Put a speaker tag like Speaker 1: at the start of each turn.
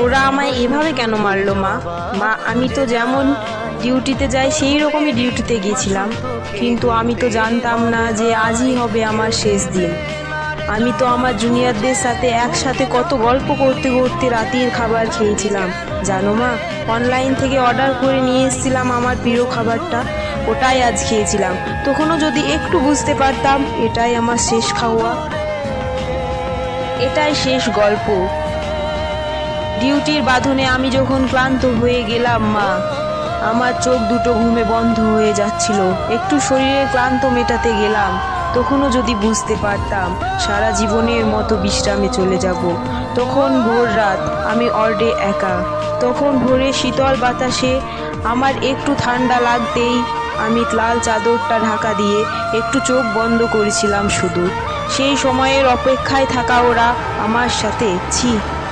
Speaker 1: ওরা আমায় এভাবে কেন মারলো মা? মা, আমি তো যেমন ডিউটিতে যাই সেই রকমই ডিউটিতে গিয়েছিলাম, কিন্তু আমি তো জানতাম না যে আজই হবে আমার শেষ দিন। আমি তো আমার জুনিয়রদের সাথে একসাথে কত গল্প করতে করতে রাতের খাবার খেয়েছিলাম জানো মা। অনলাইন থেকে অর্ডার করে নিয়ে এসেছিলাম আমার প্রিয় খাবারটা, ওটাই আজ খেয়েছিলাম। তখনও যদি একটু বুঝতে পারতাম এটাই আমার শেষ খাওয়া, এটাই শেষ গল্প। ডিউটির বাঁধনে আমি যখন ক্লান্ত হয়ে গেলাম মা, আমার চোখ দুটো ঘুমে বন্ধ হয়ে যাচ্ছিল, একটু শরীরের ক্লান্ত মেটাতে গেলাম। তখনও যদি বুঝতে পারতাম সারা জীবনের মতো বিশ্রামে চলে যাব। তখন ভোর রাত, আমি অর্ডে একা। তখন ভোরে শীতল বাতাসে আমার একটু ঠান্ডা লাগতেই আমি লাল চাদরটা ঢাকা দিয়ে একটু চোখ বন্ধ করেছিলাম শুধু। সেই সময়ের অপেক্ষায় থাকা ওরা আমার সাথে, ছি।